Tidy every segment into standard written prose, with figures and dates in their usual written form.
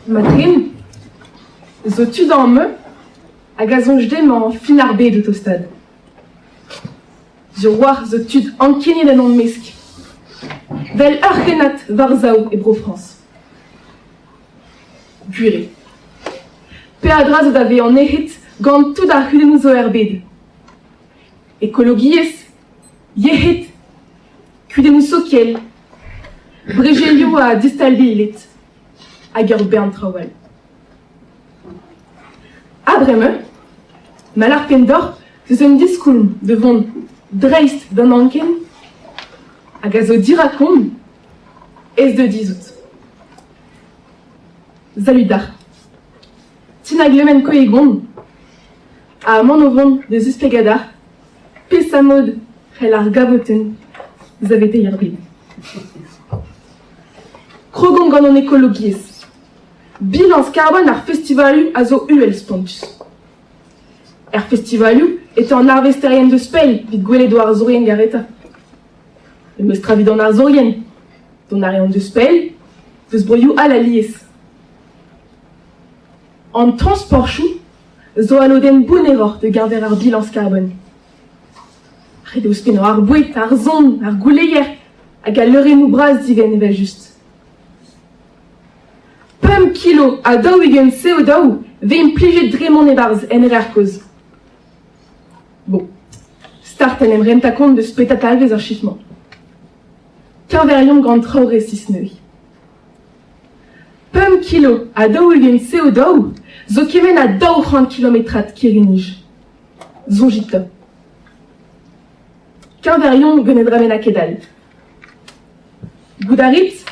Madrine, zo tu dans me, a gazon j'dem en finarbé de tostade. Je war zo tud ankini den an mesk. Vel argenat Varzao et Bro-France. Guire. Peadra zo d'ave en ehit gant tout ar hulen zo erbed. Ekologies, yehit, kudemou sokiel, bregelio a distalbi ilit, hag ur bern trawal. Abreme, malar pendor, eus un diskoulm devant dreist d'an anken, hag a zo dirakom, ez de dizout. Zaludar. Tinag lemen koegon, a man ovon de zuspegadar, pesamod c'hell ar gavoten, zavete yerbid. Krogon gant an ekologiez. Bilans carbone ar festivalu a zo uel spontus. Er festivalu était en arvesterien de spell, vit gwelet ar zorien gareta. Le mestra vid an ar zorien, don ar de spell, deus broioù al a liez. En transport chou, zo aloden boneror de garder ar bilans carbone. Redeus peno ar bouet, ar zon, ar gouleier, hag a leurennou braz diven evel just. Pum kilo a daouigen seo daou, veim plijet dremon e barz en er koz. Bon, start en em renta kont de spetat alvez ar chifman. Karverion gant traore sisneu. Pum kilo a daouigen seo daou, zo kemen a 200 kilometrat kirinij. Zonjita. Karverion genedramen a kedal. Goudarit,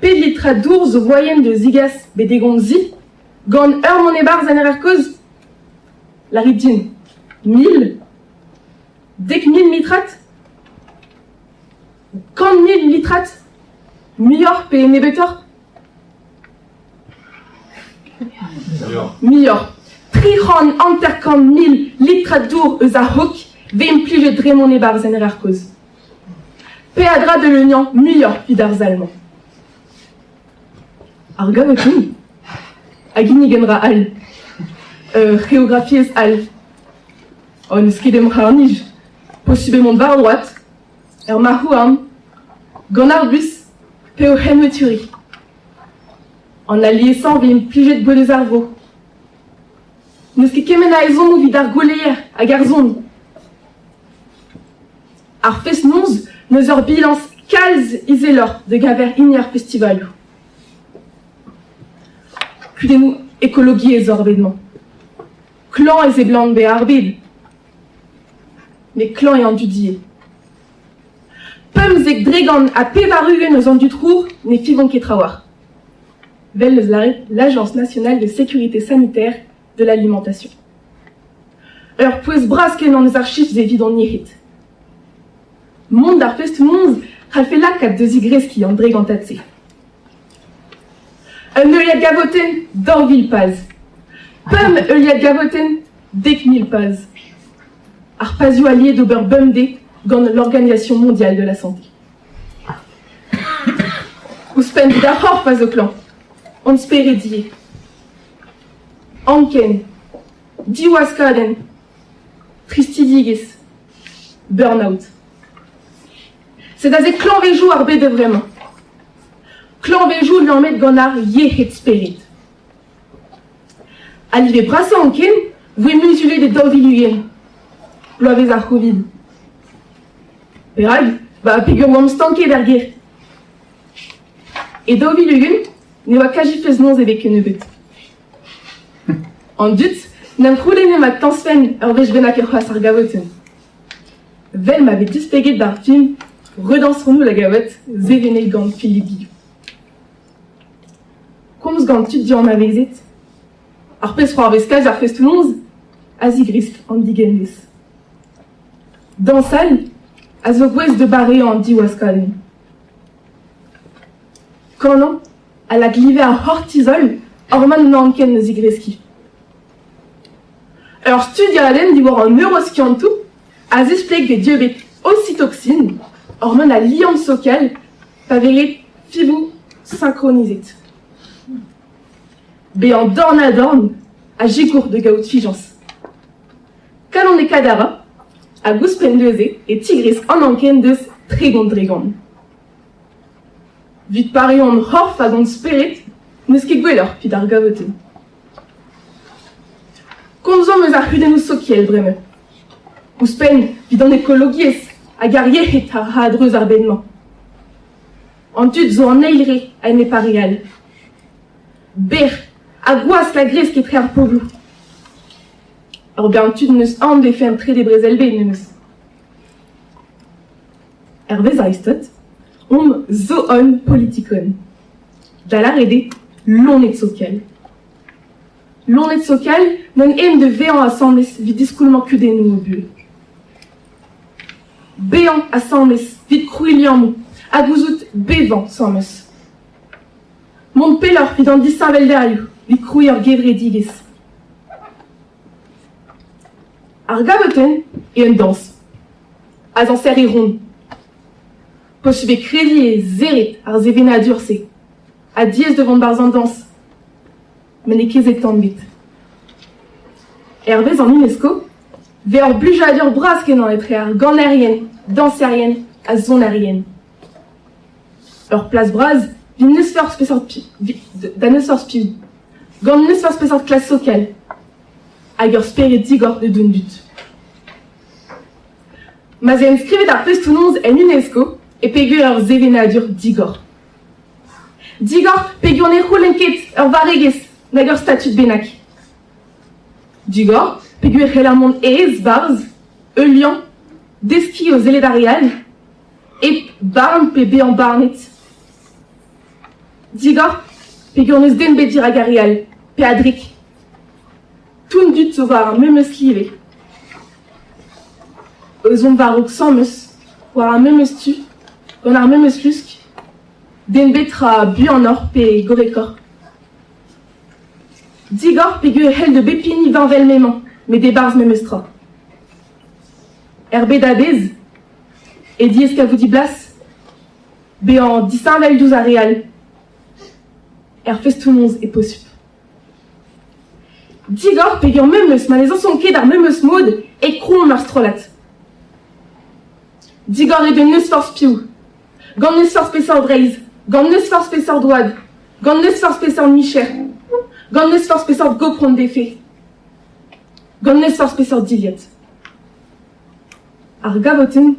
ped litra dour zo voyen de zigas bedegont zi, gant ur mon e barz en er koz. La ridin, 1000, dek 1000 litrat, kant 1000 litrat, mior pe nebetor. Mior, trihan anterkant 1000 litrat dour eus a hok, veim plijet dremon e barz en er koz. Pe adra de l'union mior vid ar zalman. Ar gavotin, hag inigenra al, geografiez al, on eus ket emra nij, posibemont var droat, ma houarn, gant ar bus, pe o henweturi. An a liesan veim plijet bo deus ar vro. Neus ket kemen a ezon vid ar gouleier hag ar zon. Ar fest nonz, neus ur bilans kalz izelor de gaver iniar festivalou. Kudemou ekologi ez orbedman. Klan ez e blant be arbed. Me klan e an dudie. Pum zeg dregan a pevarugen eus an dutrour ne fivon ket trawar. Vel eus l'Agence nationale de sécurité sanitaire de l'alimentation. Ur pouez bras ken an eus ar chif ze vid an niehet. Mont d'ar fest monz c'hall fe lak kat deus igreski an dregantatse. Un euliad gavoten d'an vil paz. Pum euliad gavoten dek 1000 paz. Ar pazio allié d'ober bumde gant l'Organisation mondiale de la santé. Ouspen d'ar hor paz o klan. On spere die. Anken, diwaskaden, tristidiges, burn-out. C'est da ze klan vejou ar bet de vremañ. Klan vejou l'an met gant ar yehet sperit. Alive brasa anken, voe musule de daoviluyen. Loavez ar Covid. Perag, pegur oam stanket ar ger. E daoviluyen, ne oa kajifez nonz evek un ebet. An dut, n'em c'houlenn mat tañsfen ur vez benak ur c'hoaz ar gavoten. Vel m'ave dispeget d'ar film Redanserons-nous la gavot, zevene gant Philippe Guillou. Komz gant tud di an avezet, ar pez c'hoar vez kaz ar fest nonz, a zigrisk an digendez. Dansal, a zo gwez de bare an diwaskaden. Kanan, a la glive ar hortizol, orman nanken zigreski. Ur studiaden di war an neuroskiantou, a zespleg de diabet ocytoxine, hormone à l'ion socal, pavéré fibou synchronisé. Béant dorn à dorn, à Gigour de Gaout Fijans. Calon et Kadara, à Gouspendeze et Tigris en enquête de Trégon Drégon. Vite parion Horf à Gon Spirit, ne skigueler, fit d'Argavoten. Konzo me a Hudenus Sokiel, Breme. Ouspen, vit dans l'écologies, à Garrier et à Hadreus Arbènement. En tut zo en eilré, à une parial. Ber, à Guas la Grèce qui est très arpogou. Alors bien, tu ne en défait un trait des Bréselbé, ne Hervé Aristote, zoon politikon. D'alarede, l'on est socal. L'on est socal, non aime de véant assemblés, vit discoulement que des nous au but. Béant assemblés, vit crouilliant mou, à gouzout bévant sans mus. Mon pélor vit dans 10 saint derrière, vit crouilleur guévré digues. Argavoten et une danse. Az en serre ronde. Pochebe crédit et zérit, ar zévéna durcé. À 10 devant barzan danse. Mais n'est qu'ez étant bit. Hervé en UNESCO, vers bujadur brasque dans les traits, ganérienne, dansérienne, à zonérienne. Leur place brase, vit nesfor spécial d'un nesfor spiou. Gan nesfor spécial classe socale. Agur spirit digor de dundut. Mais j'ai inscrit à Pestunons en UNESCO et pégur zévénadur digor. Digor pégur ne roulenket vareges nagur statut benak. Digor pégur helamon ez barz, eulian, deski aux élédarial et barn pébé en barnet. Digor pégur neus den bedir agarial, péadrik. Tundut sovar même slivé. Ozon varok sans mus, war un même stu, on a un même slusk, den betra bu en or pe gorekor. Digor pégur hel de bépini van velmément, mais des bars même stra. Herbe d'abez, et dies qu'à vous dit blas, béant 10 vel 12 aréal, festunons et possup. Digor pégur memeus, ma les ensonqués d'ar memeus mode, et croum mar strolat. Digor et de neus force piou, gant neus force pessor dreiz, gant neus force pessor douad, gant neus force pessor micher, gant neus force pessor gopron d'effet, gant neus force pessor diliot. Ar gavoten,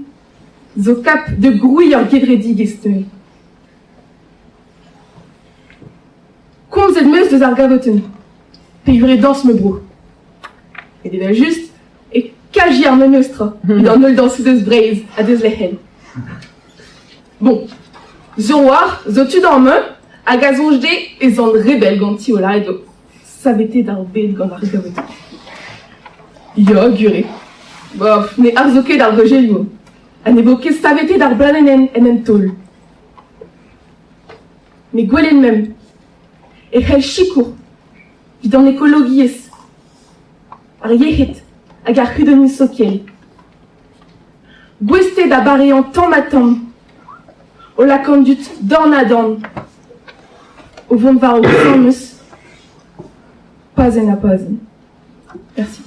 zo cap de grouilleur guévredi gesteux. Comme zed meus de ar gavoten, peyuré danse me bro. Et déjà juste, et cagiar me meustra, et dans nul danse de braise, à deux lehen. Bon, zo war, zo tu dans me, à gazonjde, et zon rebelle ganti au laido. Savete d'arbed gant ar gavoten. Yo, guré. Bof, ne arzoke d'ar gogelio. An évoqué savete d'ar blanenen en tol. Mais gwelen même. Et hel chikour. Vid dans l'écologies. Ar yehet, hag ar hudonus sokiel. Gweste da baréant tam a tam. O la kandut dorn a dorn. O vont var o samus. Pas en a pas en. Merci.